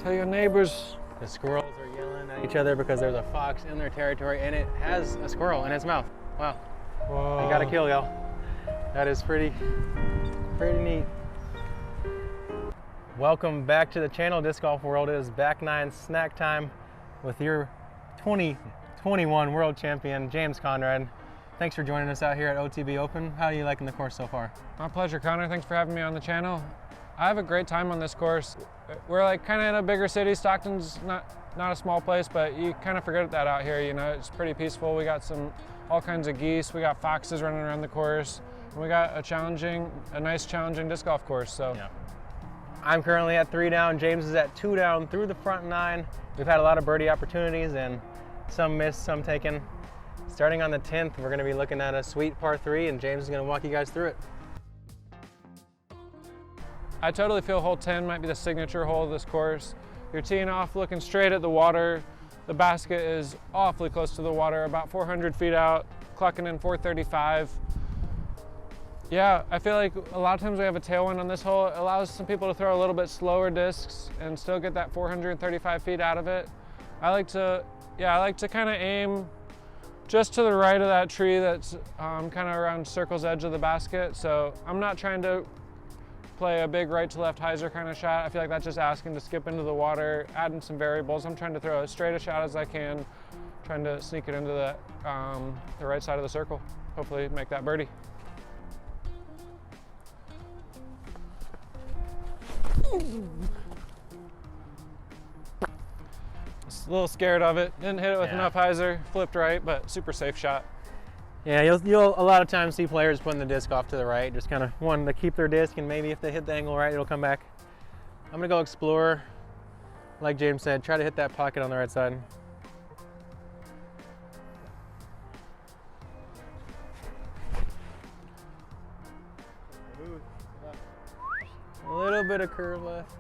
Tell your neighbors. The squirrels are yelling at each other because there's a fox in their territory and it has a squirrel in its mouth. Wow. Whoa. You got a kill, y'all. That is pretty neat. Welcome back to the channel, Disc Golf World. It is back nine snack time with your 2021 World Champion James Conrad. Thanks for joining us out here at OTB Open. How are you liking the course so far? My pleasure, Connor. Thanks for having me on the channel. I have a great time on this course. We're like kind of in a bigger city. Stockton's not a small place, but you kind of forget that out here. You know, it's pretty peaceful. We got all kinds of geese. We got foxes running around the course. And we got a nice challenging disc golf course. So. Yeah. I'm currently at 3 down. James is at 2 down through the front 9. We've had a lot of birdie opportunities and some missed, some taken. Starting on the 10th, we're going to be looking at a sweet par 3, and James is going to walk you guys through it. I totally feel hole 10 might be the signature hole of this course. You're teeing off looking straight at the water. The basket is awfully close to the water, about 400 feet out, clocking in 435. Yeah, I feel like a lot of times we have a tailwind on this hole. It allows some people to throw a little bit slower discs and still get that 435 feet out of it. I like to kind of aim just to the right of that tree that's kind of around circle's edge of the basket. So I'm not trying to play a big right to left hyzer kind of shot. I feel like that's just asking to skip into the water, adding some variables. I'm trying to throw as straight a shot as I can, trying to sneak it into the right side of the circle. Hopefully make that birdie. Just a little scared of it. Didn't hit it with enough hyzer. Flipped right, but super safe shot. Yeah, you'll a lot of times see players putting the disc off to the right, just kind of wanting to keep their disc, and maybe if they hit the angle right, it'll come back. I'm gonna go explore, like James said, try to hit that pocket on the right side. A little bit of curve left.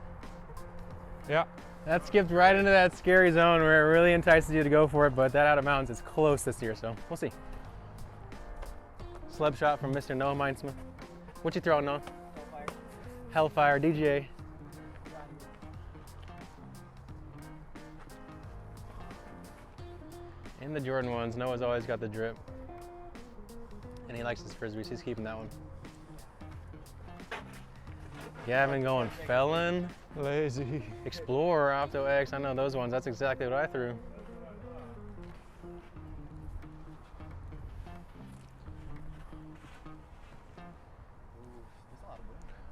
Yeah. That skipped right into that scary zone where it really entices you to go for it, but that out of bounds is close this year, so we'll see. Slub shot from Mr. Noah Mindsmith. What you throwing, Noah? Hellfire. Hellfire, DJ. In the Jordan ones, Noah's always got the drip. And he likes his frisbees, he's keeping that one. Gavin going Felon. Lazy. Explorer, Opto X, I know those ones. That's exactly what I threw.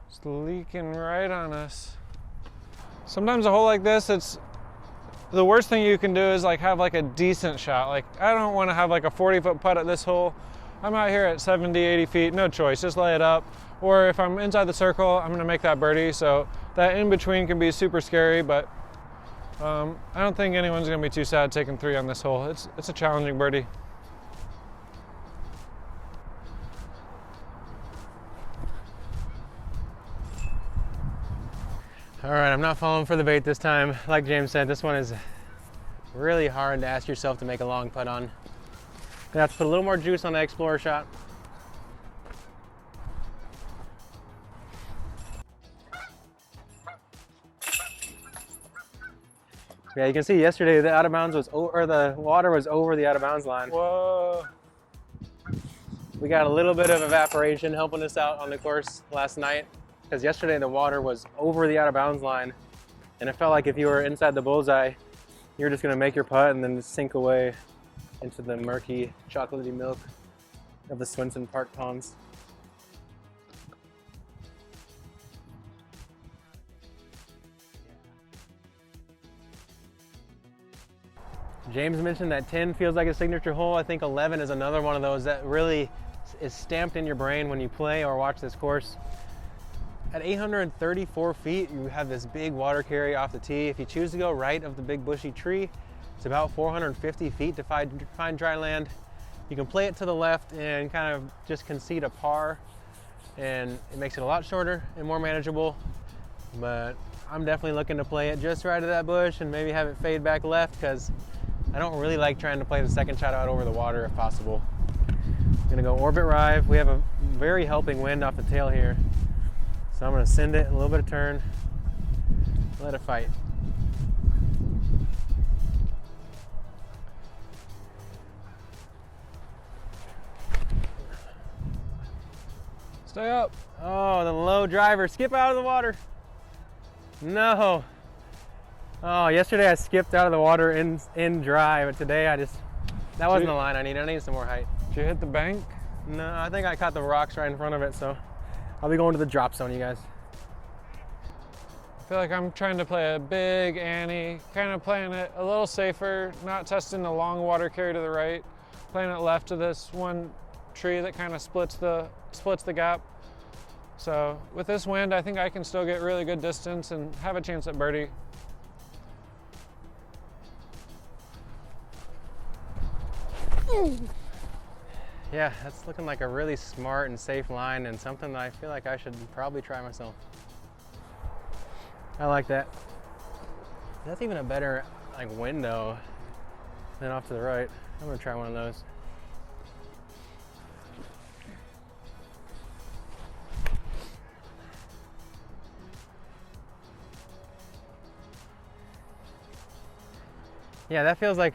Just leaking right on us. Sometimes a hole like this, it's the worst thing you can do is like have like a decent shot. Like I don't want to have like a 40-foot putt at this hole. I'm out here at 70, 80 feet, no choice, just lay it up. Or if I'm inside the circle, I'm gonna make that birdie. So that in between can be super scary, but I don't think anyone's gonna be too sad taking 3 on this hole. It's a challenging birdie. All right, I'm not falling for the bait this time. Like James said, this one is really hard to ask yourself to make a long putt on. Gonna have to put a little more juice on the Explorer shot. Yeah, you can see yesterday the out of bounds was over, or the water was over the out of bounds line. Whoa. We got a little bit of evaporation helping us out on the course last night, because yesterday the water was over the out of bounds line, and it felt like if you were inside the bullseye, you were just gonna make your putt and then sink away into the murky, chocolatey milk of the Swenson Park ponds. James mentioned that 10 feels like a signature hole. I think 11 is another one of those that really is stamped in your brain when you play or watch this course. At 834 feet, you have this big water carry off the tee. If you choose to go right of the big bushy tree, it's about 450 feet to find dry land. You can play it to the left and kind of just concede a par, and it makes it a lot shorter and more manageable. But I'm definitely looking to play it just right of that bush and maybe have it fade back left, because I don't really like trying to play the second shot out over the water if possible. I'm gonna go orbit rive. We have a very helping wind off the tail here. So I'm gonna send it a little bit of turn, let it fight. Stay up. Oh, the low driver. Skip out of the water. No. Oh, yesterday I skipped out of the water in dry, but today that wasn't the line I needed. I needed some more height. Did you hit the bank? No, I think I caught the rocks right in front of it, so I'll be going to the drop zone, you guys. I feel like I'm trying to play a big Annie, kind of playing it a little safer, not testing the long water carry to the right, playing it left to this one tree that kind of splits the gap. So with this wind, I think I can still get really good distance and have a chance at birdie. Yeah, that's looking like a really smart and safe line and something that I feel like I should probably try myself. I like that. That's even a better like window than off to the right. I'm gonna try one of those. Yeah, that feels like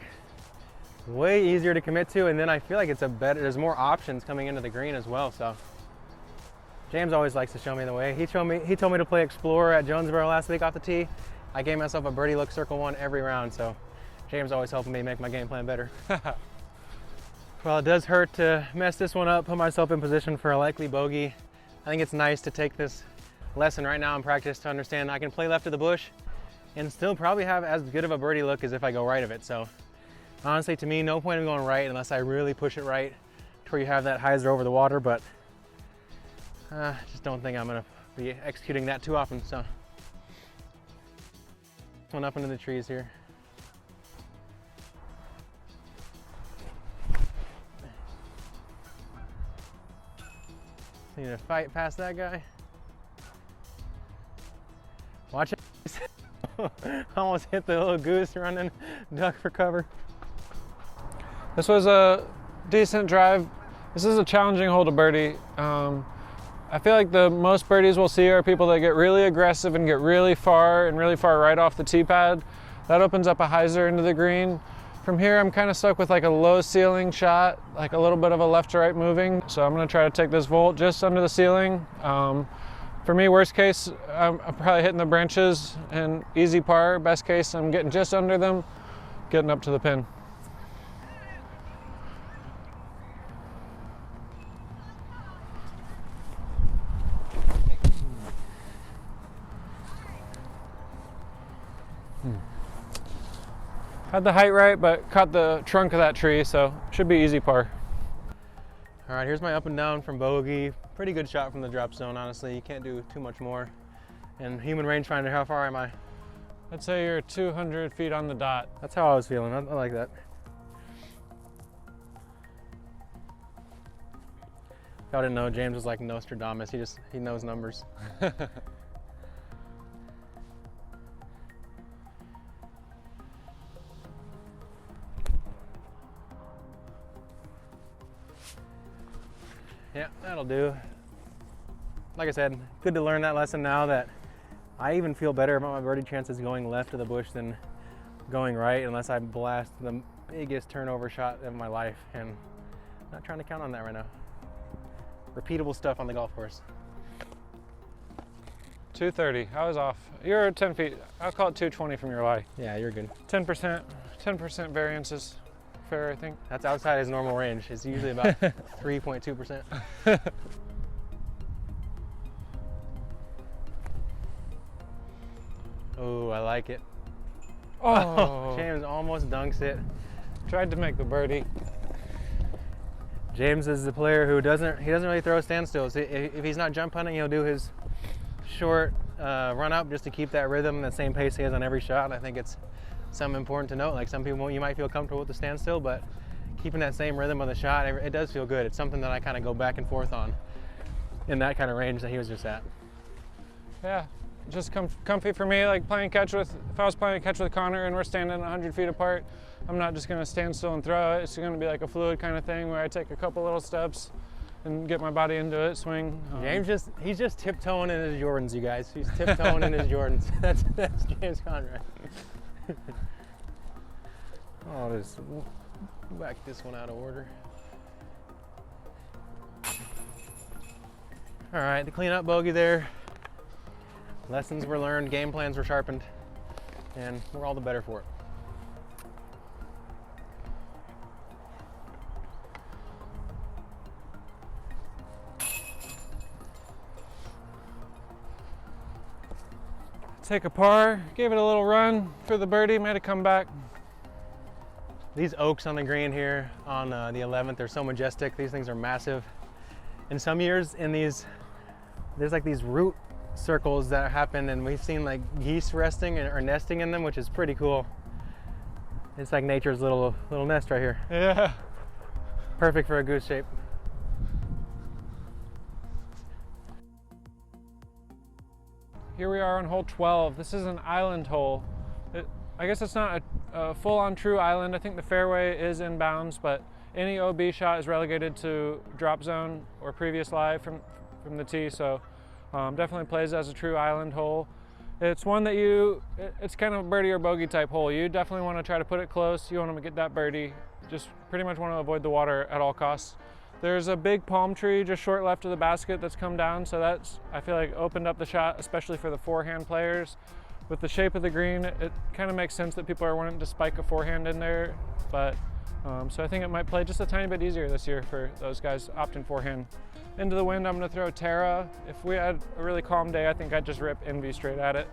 way easier to commit to, and then I feel like there's more options coming into the green as well. So James always likes to show me the way. He told me to play Explorer at Jonesboro last week off the tee. I gave myself a birdie look circle one every round, so James always helping me make my game plan better. Well, it does hurt to mess this one up, put myself in position for a likely bogey. I think it's nice to take this lesson right now in practice to understand I can play left of the bush and still probably have as good of a birdie look as if I go right of it. So honestly, to me, no point in going right unless I really push it right to where you have that hyzer over the water, but just don't think I'm gonna be executing that too often. So this one up into the trees here. Need to fight past that guy. Watch it. Almost hit the little goose running, duck for cover. This was a decent drive. This is a challenging hole to birdie. I feel like the most birdies we'll see are people that get really aggressive and get really far right off the tee pad. That opens up a hyzer into the green. From here, I'm kind of stuck with like a low ceiling shot, like a little bit of a left to right moving. So I'm gonna try to take this volt just under the ceiling. For me, worst case, I'm probably hitting the branches and easy par. Best case, I'm getting just under them, getting up to the pin. Had the height right, but caught the trunk of that tree, so should be easy par. All right, here's my up and down from bogey. Pretty good shot from the drop zone, honestly. You can't do too much more. And human rangefinder, how far am I? I'd say you're 200 feet on the dot. That's how I was feeling. I like that. If y'all didn't know, James was like Nostradamus. He knows numbers. Yeah, that'll do. Like I said, good to learn that lesson now that I even feel better about my birdie chances going left of the bush than going right unless I blast the biggest turnover shot of my life, and I'm not trying to count on that right now. Repeatable stuff on the golf course. 230, I was off. You're 10 feet, I'll call it 220 from your lie. Yeah, you're good. 10% variance is fair, I think. That's outside his normal range. It's usually about 3.2%. Oh, I like it. Oh, James almost dunks it. Tried to make the birdie. James is the player who doesn't really throw standstills. If he's not jump hunting, he'll do his short run up just to keep that rhythm, the same pace he has on every shot. I think it's something important to note. Like some people, you might feel comfortable with the standstill, but keeping that same rhythm of the shot, it does feel good. It's something that I kind of go back and forth on in that kind of range that he was just at. Yeah, just comfy for me, like playing catch with, if I was playing catch with Connor and we're standing 100 feet apart, I'm not just gonna stand still and throw it. It's gonna be like a fluid kind of thing where I take a couple little steps and get my body into it, swing. He's just tiptoeing in his Jordans, you guys. He's tiptoeing in his Jordans. That's James Conrad. Oh, just back this one out of order. All right, the cleanup bogey there. Lessons were learned, game plans were sharpened, and we're all the better for it. Take a par, gave it a little run for the birdie, made a comeback. These oaks on the green here on the 11th are so majestic. These things are massive. In some years, there's like these root circles that happen, and we've seen like geese resting or nesting in them, which is pretty cool. It's like nature's little nest right here. Yeah. Perfect for a goose shape. Here we are on hole 12. This is an island hole. I guess it's not a full-on true island. I think the fairway is in bounds, but any OB shot is relegated to drop zone or previous lie from the tee, so definitely plays as a true island hole. It's one that it's kind of a birdie or bogey type hole. You definitely want to try to put it close. You want to get that birdie. Just pretty much want to avoid the water at all costs. There's a big palm tree just short left of the basket that's come down, so that's, I feel like, opened up the shot, especially for the forehand players. With the shape of the green, it kind of makes sense that people are wanting to spike a forehand in there, but so I think it might play just a tiny bit easier this year for those guys opting forehand. Into the wind, I'm going to throw Terra. If we had a really calm day, I think I'd just rip Envy straight at it.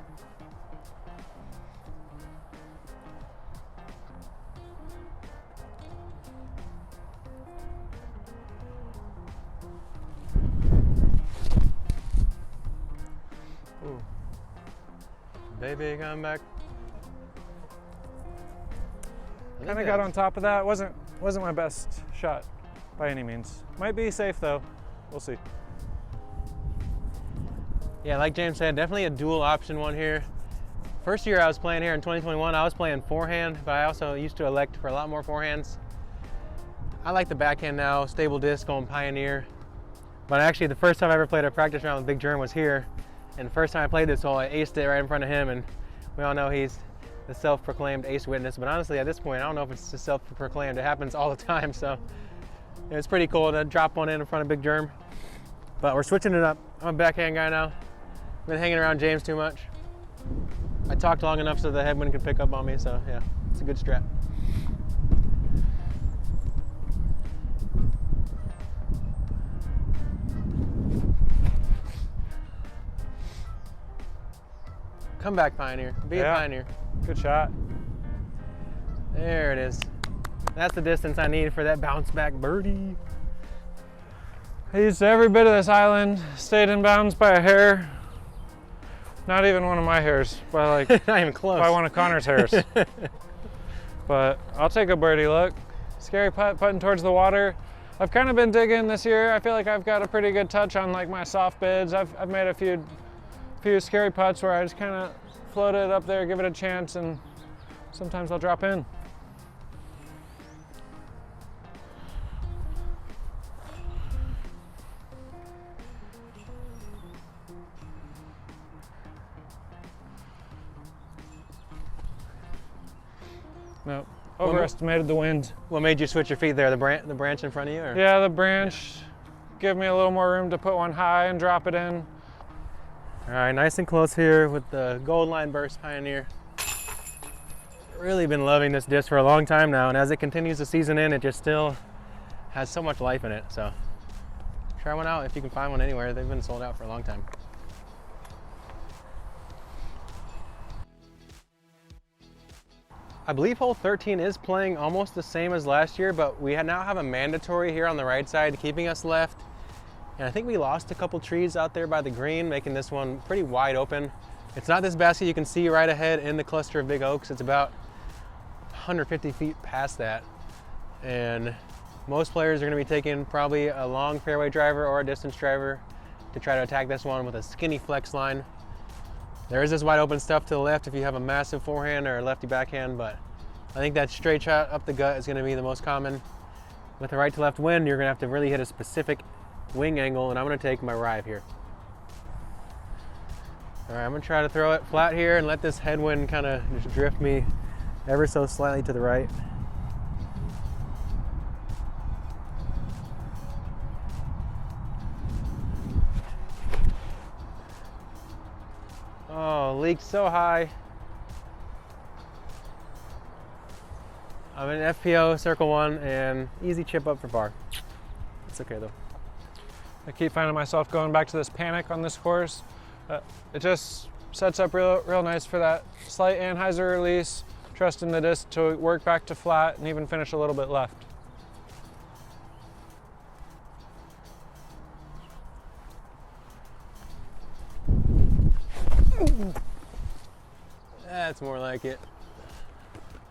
Ooh. Baby, come back. Kind of got on top of that. Wasn't my best shot by any means. Might be safe though. We'll see. Yeah, like James said, definitely a dual option one here. First year I was playing here in 2021, I was playing forehand, but I also used to elect for a lot more forehands. I like the backhand now, stable disc on Pioneer. But actually the first time I ever played a practice round with Big Germ was here. And the first time I played this hole, I aced it right in front of him, and we all know he's the self-proclaimed ace witness. But honestly, at this point, I don't know if it's just self-proclaimed. It happens all the time, so it's pretty cool to drop one in front of Big Germ. But we're switching it up. I'm a backhand guy now. Been hanging around James too much. I talked long enough so the headwind can pick up on me, so yeah, it's a good strat. Come back, Pioneer. Be a Pioneer. Good shot. There it is. That's the distance I need for that bounce back birdie. I used every bit of this island, stayed in bounds by a hair. Not even one of my hairs, by like not even close. By one of Connor's hairs. But I'll take a birdie look. Scary putt, putting towards the water. I've kind of been digging this year. I feel like I've got a pretty good touch on like my soft bids. I've made a few scary putts where I just kind of float it up there, give it a chance, and sometimes I'll drop in. Nope. Overestimated the wind. What made you switch your feet there? The branch in front of you? Or? Yeah, the branch. Give me a little more room to put one high and drop it in. All right, nice and close here with the Gold Line Burst Pioneer. Really been loving this disc for a long time now, and as it continues to season in, it just still has so much life in it. So try one out if you can find one anywhere. They've been sold out for a long time. I believe hole 13 is playing almost the same as last year, but we now have a mandatory here on the right side keeping us left. And I think we lost a couple trees out there by the green, making this one pretty wide open. It's not this basket you can see right ahead in the cluster of big oaks. It's about 150 feet past that. And most players are gonna be taking probably a long fairway driver or a distance driver to try to attack this one with a skinny flex line. There is this wide open stuff to the left if you have a massive forehand or a lefty backhand, but I think that straight shot up the gut is gonna be the most common. With the right to left wind, you're gonna have to really hit a specific wing angle, and I'm gonna take my rive here. All right, I'm gonna try to throw it flat here and let this headwind kind of just drift me ever so slightly to the right. Oh, leaked so high. I'm in FPO, circle 1, and easy chip up for par. It's okay though. I keep finding myself going back to this panic on this course. It just sets up real nice for that slight anhyzer release, trusting the disc to work back to flat and even finish a little bit left. That's more like it.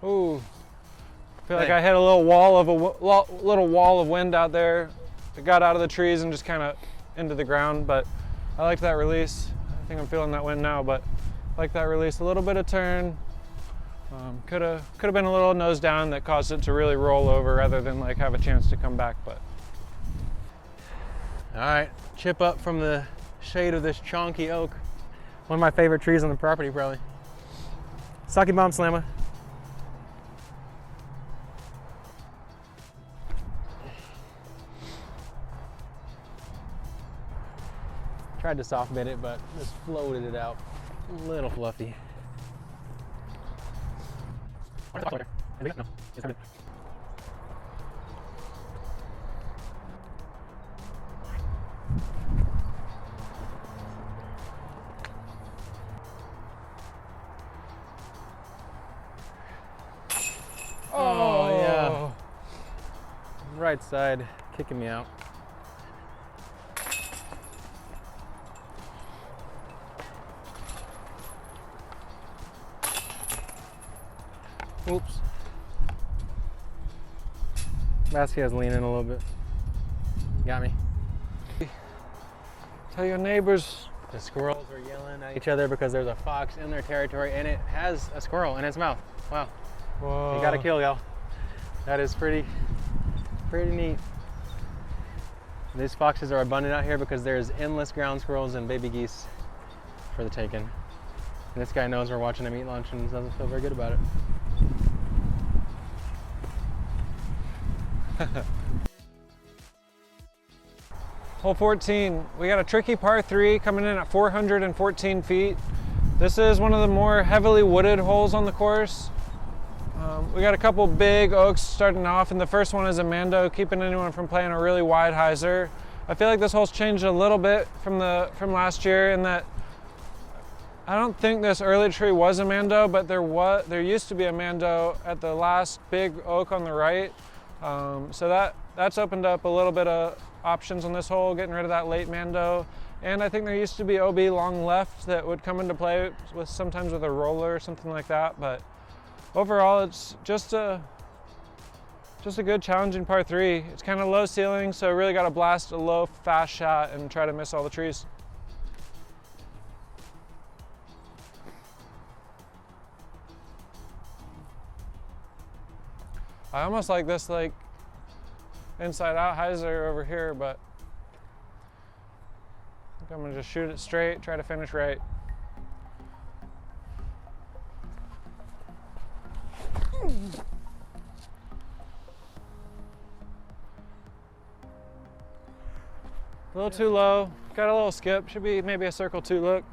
Ooh, I feel like I hit a little wall of wind out there. It got out of the trees and just kind of into the ground, but I liked that release. I think I'm feeling that wind now, but I like that release. A little bit of turn. Could have been a little nose down that caused it to really roll over rather than like have a chance to come back. But all right, chip up from the shade of this chonky oak. One of my favorite trees on the property, probably. Sake bomb slammer. Tried to soft bit it, but just floated it out. A little fluffy. Oh yeah. Right side kicking me out. Oops. Vasquez leaning a little bit. Got me. Tell your neighbors. The squirrels are yelling at each other because there's a fox in their territory and it has a squirrel in its mouth. Wow. Whoa. You got a kill, y'all. That is pretty neat. These foxes are abundant out here because there's endless ground squirrels and baby geese for the taking. And this guy knows we're watching him eat lunch and doesn't feel very good about it. Hole 14, we got a tricky par 3 coming in at 414 feet. This is one of the more heavily wooded holes on the course. We got a couple big oaks starting off, and the first one is a Mando, keeping anyone from playing a really wide hyzer. I feel like this hole's changed a little bit from last year in that I don't think this early tree was a Mando, but there used to be a Mando at the last big oak on the right. So that's opened up a little bit of options on this hole, getting rid of that late Mando. And I think there used to be OB long left that would come into play with sometimes with a roller or something like that. But overall, it's just a good challenging par 3. It's kind of low ceiling, so really got to blast a low fast shot and try to miss all the trees. I almost like this inside out hyzer over here, but I think I'm gonna just shoot it straight, try to finish right. A little too low, got a little skip, should be maybe a circle 2 look.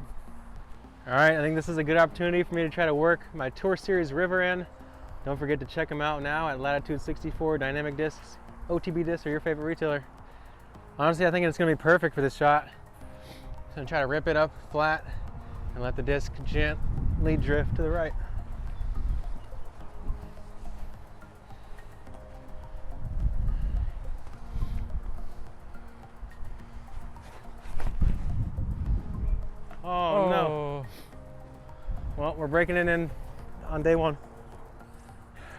All right, I think this is a good opportunity for me to try to work my Tour Series river in. Don't forget to check them out now at Latitude 64 Dynamic Discs. OTB Discs are your favorite retailer. Honestly, I think it's gonna be perfect for this shot. I'm gonna try to rip it up flat and let the disc gently drift to the right. Oh no. Well, we're breaking it in on day 1.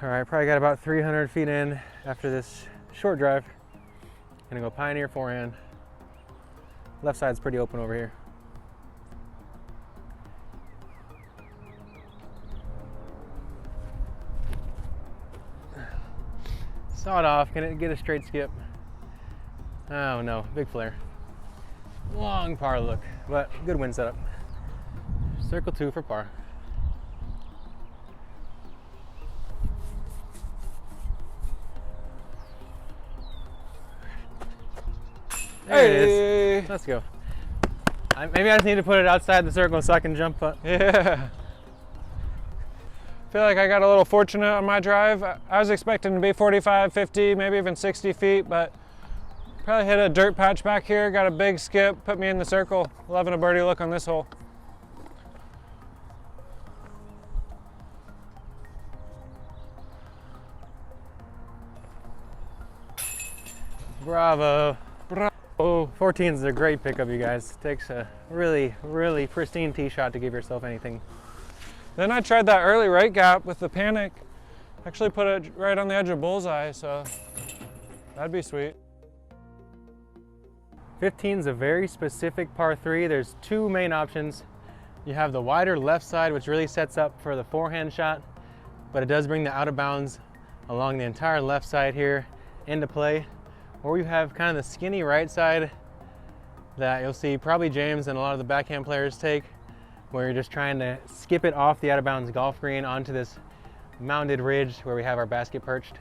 All right, probably got about 300 feet in after this short drive. Gonna go Pioneer forehand. Left side's pretty open over here. Saw it off, gonna get a straight skip. Oh no, big flare. Long par look, but good wind setup. Circle 2 for par. There it is. Let's go. Maybe I just need to put it outside the circle so I can jump up. Yeah. I feel like I got a little fortunate on my drive. I was expecting to be 45, 50, maybe even 60 feet, but probably hit a dirt patch back here, got a big skip, put me in the circle. Loving a birdie look on this hole. Bravo. Bravo. 14 is a great pickup, you guys. Takes a really, really pristine tee shot to give yourself anything. Then I tried that early right gap with the panic. Actually put it right on the edge of bullseye, so that'd be sweet. 15 is a very specific par 3. There's 2 main options. You have the wider left side, which really sets up for the forehand shot, but it does bring the out of bounds along the entire left side here into play. Or you have kind of the skinny right side that you'll see probably James and a lot of the backhand players take, where you're just trying to skip it off the out of bounds golf green onto this mounded ridge where we have our basket perched.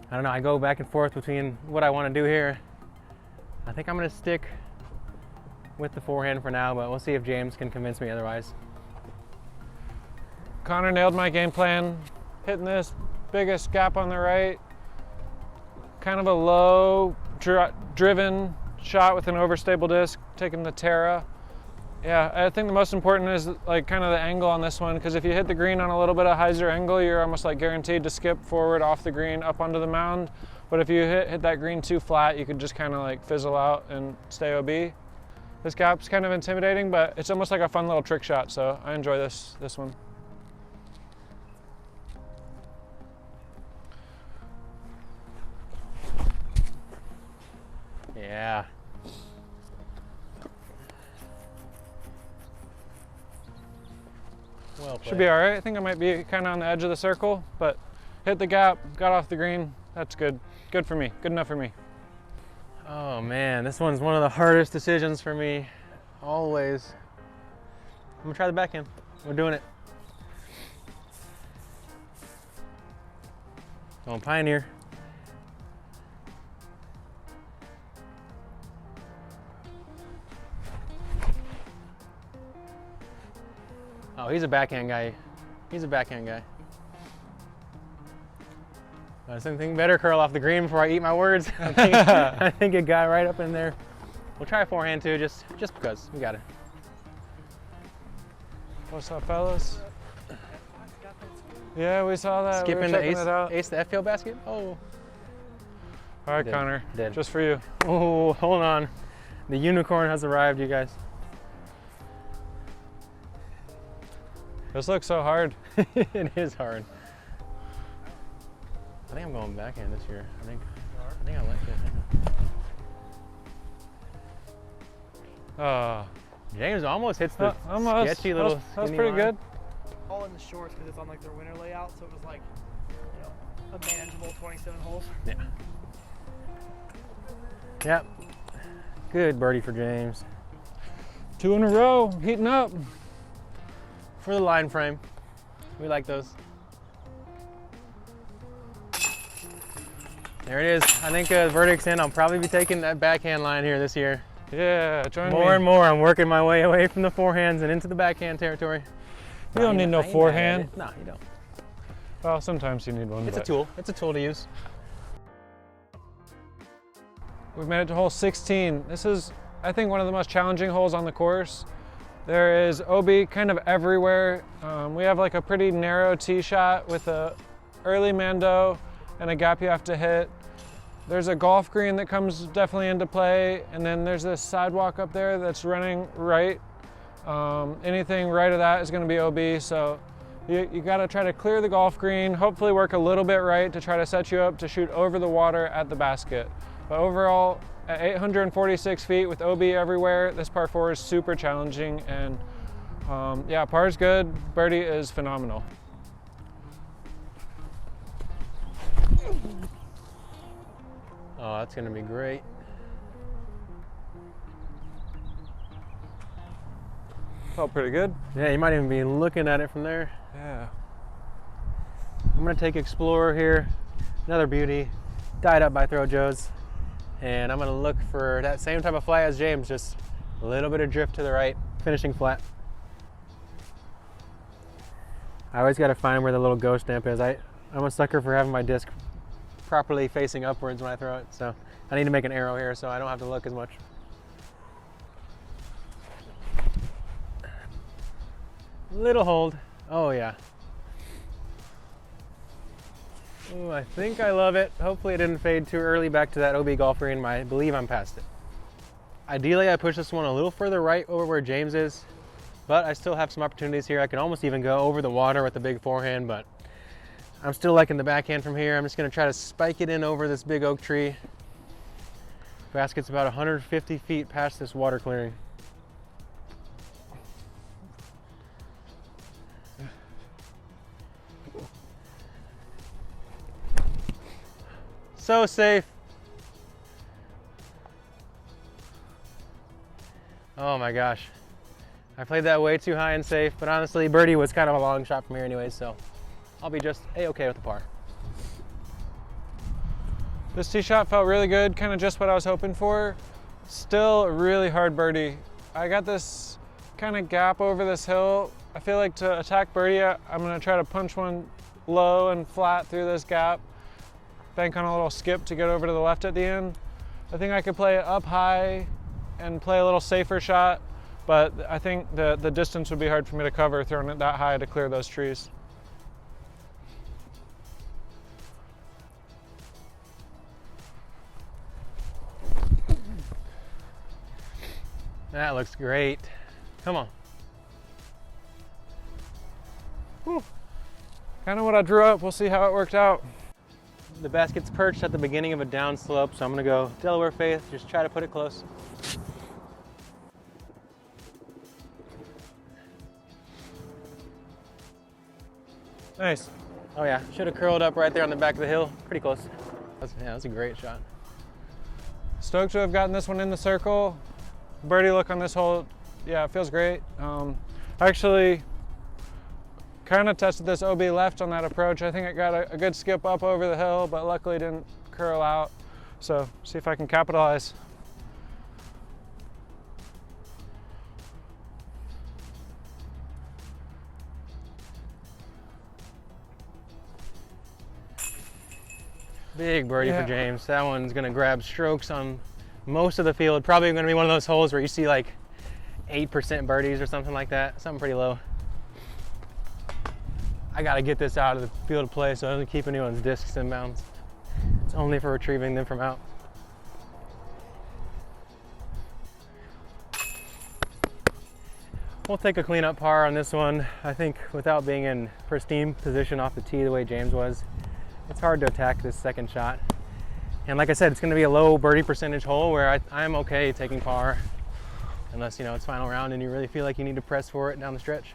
I don't know, I go back and forth between what I want to do here. I think I'm going to stick with the forehand for now, but we'll see if James can convince me otherwise. Connor nailed my game plan, hitting this biggest gap on the right. Kind of a low driven shot with an overstable disc, taking the Terra. Yeah, I think the most important is like kind of the angle on this one, because if you hit the green on a little bit of hyzer angle, you're almost like guaranteed to skip forward off the green up onto the mound. But if you hit that green too flat, you could just kind of like fizzle out and stay OB. This gap's kind of intimidating, but it's almost like a fun little trick shot, so I enjoy this one. Yeah. Well played. Should be all right. I think I might be kind of on the edge of the circle, but hit the gap, got off the green. That's good. Good for me. Good enough for me. Oh man, this one's one of the hardest decisions for me. Always. I'm gonna try the backhand. We're doing it. Going Pioneer. Oh, he's a backhand guy. He's a backhand guy. Something better curl off the green before I eat my words. I think it got right up in there. We'll try a forehand too, just because. We got it. What's up, fellas? Yeah, we saw that. Skipping the ace the FPL basket? Oh. All right, Connor. Dead. Just for you. Oh, hold on. The unicorn has arrived, you guys. This looks so hard. It is hard. I think I'm going backhand this year. I think I like it. James almost hits the sketchy little. That's pretty good. All in the shorts because it's on like their winter layout, so it was like, you know, a manageable 27 holes. Yeah. Yep. Good birdie for James. 2 in a row, heating up. For the line frame. We like those. There it is. I think the verdict's in. I'll probably be taking that backhand line here this year. Yeah, join me. More and more, I'm working my way away from the forehands and into the backhand territory. You don't need no forehand. No, you don't. Well, sometimes you need one. It's a tool. It's a tool to use. We've made it to hole 16. This is, I think, one of the most challenging holes on the course. There is OB kind of everywhere. We have like a pretty narrow tee shot with a early mando and a gap you have to hit. There's a golf green that comes definitely into play, and then there's this sidewalk up there that's running right. Anything right of that is going to be OB, so you got to try to clear the golf green, hopefully work a little bit right to try to set you up to shoot over the water at the basket. But overall, at 846 feet with OB everywhere, this par 4 is super challenging, and yeah, par's good, birdie is phenomenal. Oh, that's gonna be great. Felt pretty good. Yeah, you might even be looking at it from there. Yeah. I'm gonna take Explorer here, another beauty, dyed up by ThrowJoes, and I'm gonna look for that same type of fly as James, just a little bit of drift to the right, finishing flat. I always gotta find where the little ghost stamp is. I'm a sucker for having my disc properly facing upwards when I throw it, so I need to make an arrow here so I don't have to look as much. Little hold. Oh yeah. Oh, I think I love it. Hopefully it didn't fade too early back to that OB golf green. I believe I'm past it. Ideally I push this one a little further right over where James is, but I still have some opportunities here. I can almost even go over the water with the big forehand, but I'm still liking the backhand from here. I'm just gonna try to spike it in over this big oak tree. Basket's about 150 feet past this water clearing. So safe. Oh my gosh. I played that way too high and safe, but honestly, birdie was kind of a long shot from here anyways, so I'll be just a-okay with the par. This tee shot felt really good, kind of just what I was hoping for. Still a really hard birdie. I got this kind of gap over this hill. I feel like to attack birdie, I'm gonna try to punch one low and flat through this gap. Bank on a little skip to get over to the left at the end. I think I could play it up high and play a little safer shot, but I think the distance would be hard for me to cover throwing it that high to clear those trees. That looks great. Come on. Kind of what I drew up. We'll see how it worked out. The basket's perched at the beginning of a down slope, so I'm gonna go Delaware Faith, just try to put it close. Nice. Oh yeah, should have curled up right there on the back of the hill. Pretty close. That's a great shot. Stoked to have gotten this one in the circle. Birdie look on this hole, yeah, it feels great. I actually kind of tested this OB left on that approach. I think it got a good skip up over the hill, but luckily didn't curl out. So see if I can capitalize. Big birdie for James. That one's gonna grab strokes on most of the field. Probably gonna be one of those holes where you see like 8% birdies or something like that. Something pretty low. I gotta get this out of the field of play so I don't keep anyone's discs in bounds. It's only for retrieving them from out. We'll take a cleanup par on this one. I think without being in pristine position off the tee the way James was, it's hard to attack this second shot. And like I said, it's gonna be a low birdie percentage hole where I'm okay taking par, unless, you know, it's final round and you really feel like you need to press for it down the stretch.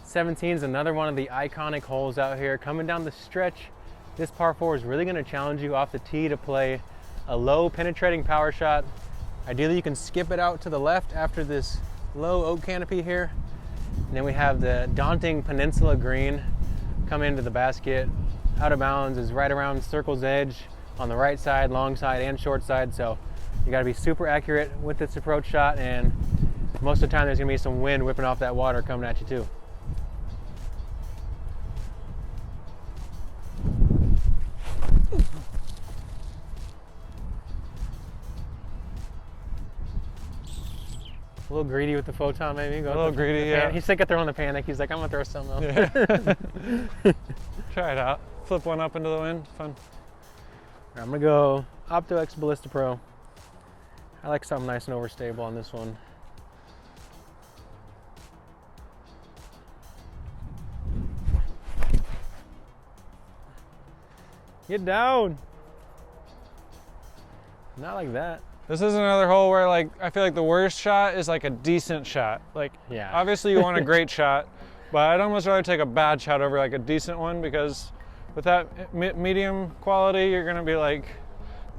17 is another one of the iconic holes out here. Coming down the stretch, this par 4 is really gonna challenge you off the tee to play a low penetrating power shot. Ideally, you can skip it out to the left after this low oak canopy here. And then we have the daunting peninsula green come into the basket. Out of bounds is right around circle's edge on the right side, long side, and short side. So you gotta be super accurate with this approach shot, and most of the time there's gonna be some wind whipping off that water coming at you too. A little greedy with the photon, maybe. A little greedy, yeah. He's sick of throwing the panic. He's like, I'm gonna throw something else. Yeah. Try it out. Flip one up into the wind. Fun. I'm gonna go Opto X Ballista Pro. I like something nice and overstable on this one. Get down. Not like that. This is another hole where, like, I feel like the worst shot is like a decent shot. Like, yeah. Obviously you want a great shot, but I'd almost rather take a bad shot over like a decent one, because with that medium quality, you're gonna be like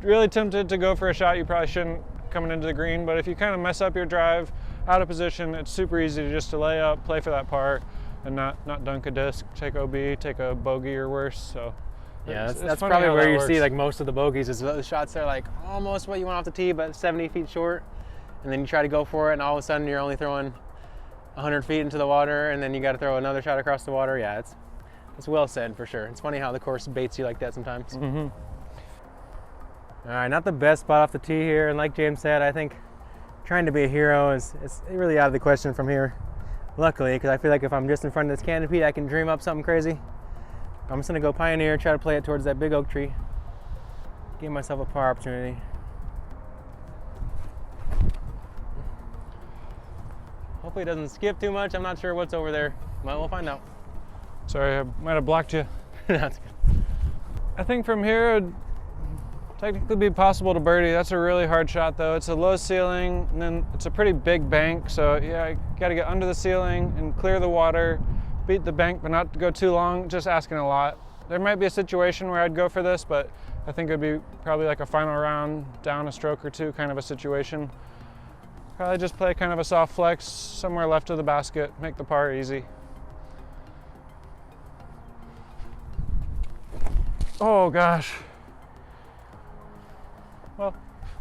really tempted to go for a shot you probably shouldn't coming into the green, but if you kind of mess up your drive out of position, it's super easy to just to lay up, play for that par, and not dunk a disc, take OB, take a bogey or worse. So yeah, it's that's funny probably how where that you works. see like most of the bogeys is the shots that are like almost what you want off the tee, but 70 feet short, and then you try to go for it, and all of a sudden you're only throwing 100 feet into the water, and then you got to throw another shot across the water. Yeah, it's well said for sure. It's funny how the course baits you like that sometimes. Mm-hmm. All right, not the best spot off the tee here, and like James said, I think trying to be a hero is really out of the question from here. Luckily, because I feel like if I'm just in front of this canopy, I can dream up something crazy. I'm just gonna go pioneer, try to play it towards that big oak tree. Give myself a par opportunity. Hopefully it doesn't skip too much. I'm not sure what's over there, but we'll find out. Sorry, I might have blocked you. That's good. I think from here, it'd technically be possible to birdie. That's a really hard shot though. It's a low ceiling, and then it's a pretty big bank. So yeah, you gotta get under the ceiling and clear the water, beat the bank, but not go too long, just asking a lot. There might be a situation where I'd go for this, but I think it'd be probably like a final round, down a stroke or two kind of a situation. Probably just play kind of a soft flex somewhere left of the basket, make the par easy. Oh gosh. Well,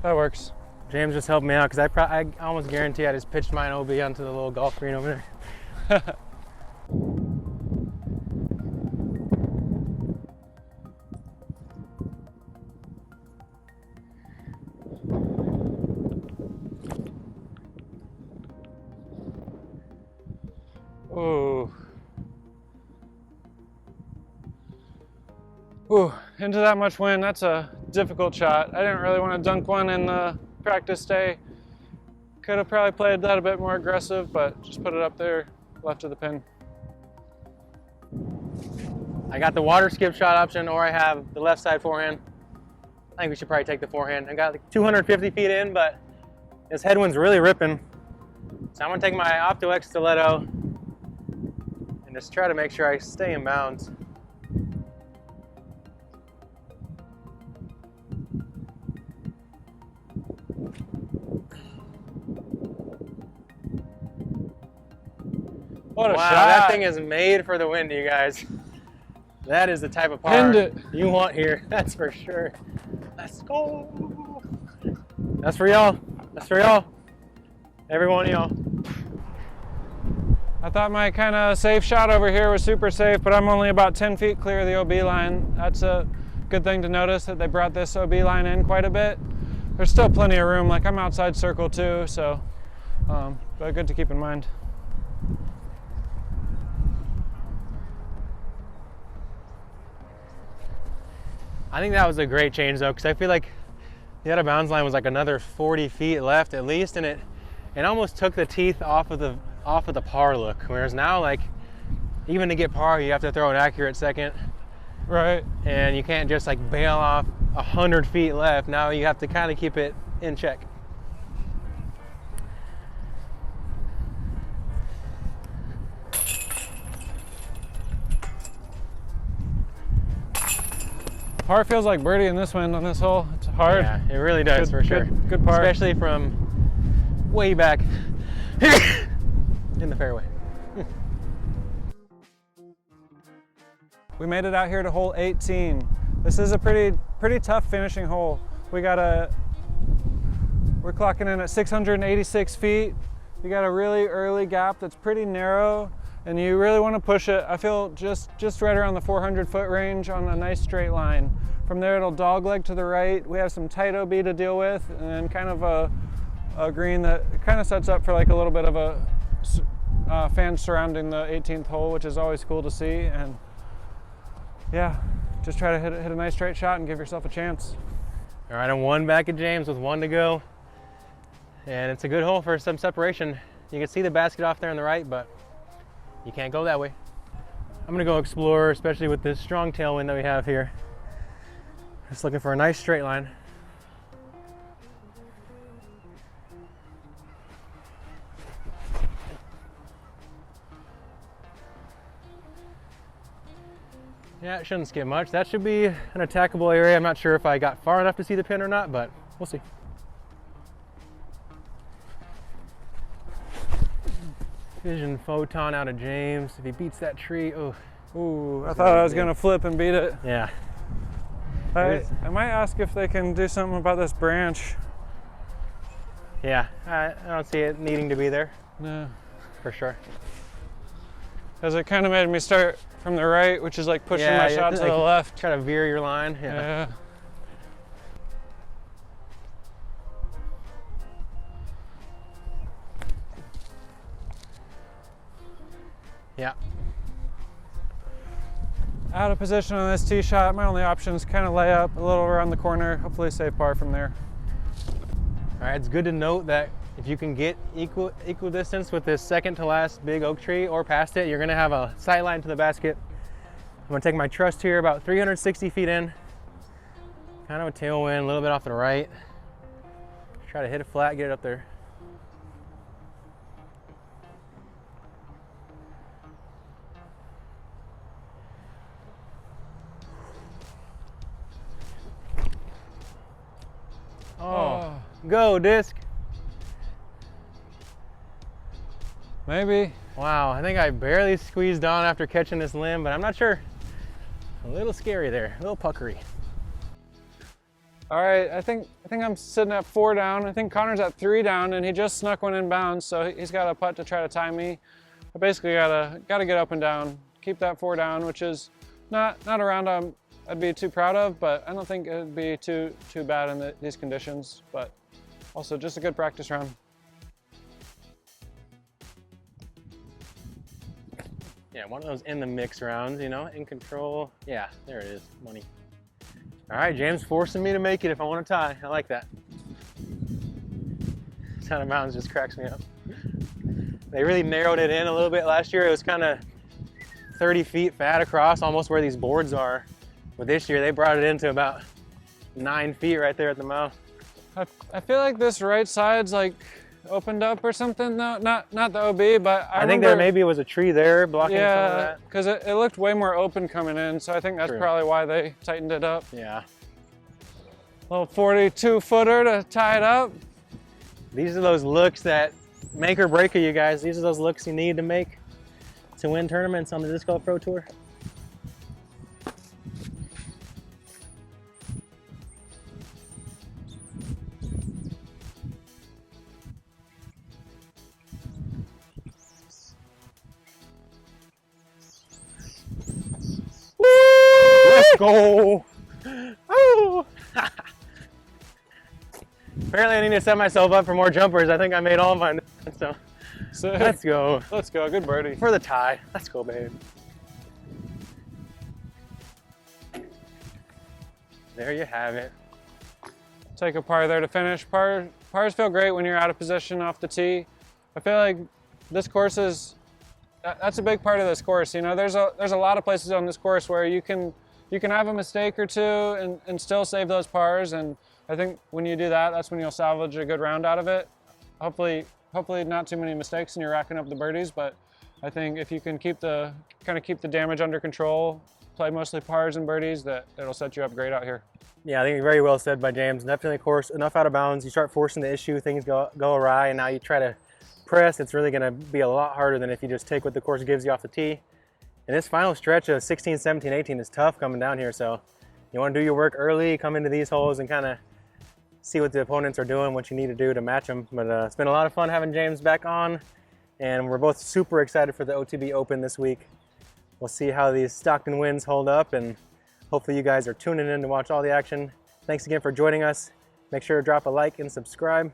that works. James just helped me out because I almost guarantee I just pitched mine OB onto the little golf green over there. Ooh. Ooh, into that much wind, that's a difficult shot. I didn't really want to dunk one in the practice day. Could have probably played that a bit more aggressive, but just put it up there, left of the pin. I got the water skip shot option, or I have the left side forehand. I think we should probably take the forehand. I got like 250 feet in, but this headwind's really ripping. So I'm gonna take my Opto X stiletto and just try to make sure I stay in bounds. What a wow, shot. that thing is made for the wind, you guys. That is the type of par Pinned it. you want here, that's for sure. Let's go. That's for y'all. That's for y'all. Every one of y'all. I thought my kind of safe shot over here was super safe, but I'm only about 10 feet clear of the OB line. That's a good thing to notice, that they brought this OB line in quite a bit. There's still plenty of room, like I'm outside circle too, so but good to keep in mind. I think that was a great change though, because I feel like the out of bounds line was like another 40 feet left at least, and it almost took the teeth off of the par look. Whereas now, like, even to get par, you have to throw an accurate second. Right. And you can't just like bail off 100 feet left. Now you have to kind of keep it in check. Par feels like birdie in this wind on this hole. It's hard. Yeah, it really does, for sure. Good par. Especially from way back in the fairway. We made it out here to hole 18. This is a pretty tough finishing hole. We're clocking in at 686 feet. You got a really early gap that's pretty narrow, and you really want to push it. I feel just right around the 400-foot range on a nice straight line. From there, it'll dogleg to the right. We have some tight OB to deal with, and then kind of a green that kind of sets up for like a little bit of a fan surrounding the 18th hole, which is always cool to see. And yeah, just try to hit a nice straight shot and give yourself a chance. All right, I'm one back at James with one to go. And it's a good hole for some separation. You can see the basket off there on the right, but you can't go that way. I'm gonna go explore, especially with this strong tailwind that we have here. Just looking for a nice straight line. Yeah, it shouldn't skip much. That should be an attackable area. I'm not sure if I got far enough to see the pin or not, but we'll see. Vision photon out of James. If he beats that tree, oh. Ooh, I thought I was gonna flip and beat it. Yeah. I might ask if they can do something about this branch. Yeah, I don't see it needing to be there. No. For sure. Because it kind of made me start from the right, which is like pushing my shot to the left. Try to veer your line. Yeah. Yeah. Out of position on this tee shot. My only option is kind of lay up a little around the corner. Hopefully save par from there. All right, it's good to note that if you can get equal distance with this second to last big oak tree or past it, you're gonna have a sight line to the basket. I'm gonna take my trust here about 360 feet in. Kind of a tailwind, a little bit off the right. Try to hit it flat, get it up there. Oh, go disc. Maybe. Wow, I think I barely squeezed on after catching this limb, but I'm not sure. A little scary there, a little puckery. All right, I think I'm sitting at 4 down. I think Connor's at 3 down, and he just snuck one in bounds, so he's got a putt to try to tie me. I basically gotta get up and down, keep that 4 down, which is not a round I'd be too proud of, but I don't think it'd be too bad in these conditions. But also just a good practice round. Yeah, one of those in the mix rounds, you know, in control. Yeah, there it is, money. All right, James forcing me to make it if I want to tie. I like that. Sound of Mountains just cracks me up. They really narrowed it in a little bit last year. It was kind of 30 feet fat across, almost where these boards are. But this year they brought it into about 9 feet right there at the mouth. I feel like this right side's like opened up or something. No, not the OB, but I think there maybe was a tree there blocking some of that. Because it looked way more open coming in, so I think that's probably why they tightened it up. Yeah. Little 42-footer to tie it up. These are those looks that make or break you guys. These are those looks you need to make to win tournaments on the Disc Golf Pro Tour. Let's go! Oh. Apparently I need to set myself up for more jumpers. I think I made all of mine, so let's go. Let's go, good birdie. For the tie. Let's go, babe. There you have it. Take a par there to finish. Pars feel great when you're out of position off the tee. I feel like this course is, that's a big part of this course. You know, there's a lot of places on this course where you can have a mistake or two and still save those pars, and I think when you do that, that's when you'll salvage a good round out of it. Hopefully not too many mistakes and you're racking up the birdies, but I think if you can keep the damage under control, play mostly pars and birdies, it'll set you up great out here. Yeah, I think very well said by James. Definitely, of course, enough out of bounds. You start forcing the issue, things go awry, and now you try to press. It's really going to be a lot harder than if you just take what the course gives you off the tee. And this final stretch of 16, 17, 18 is tough coming down here, so you want to do your work early, come into these holes and kind of see what the opponents are doing, what you need to do to match them. But it's been a lot of fun having James back on, and we're both super excited for the OTB Open this week. We'll see how these Stockton winds hold up, and hopefully you guys are tuning in to watch all the action. Thanks again for joining us. Make sure to drop a like and subscribe,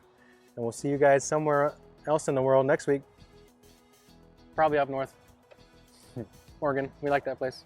and we'll see you guys somewhere else in the world next week. Probably up north. Oregon, we like that place.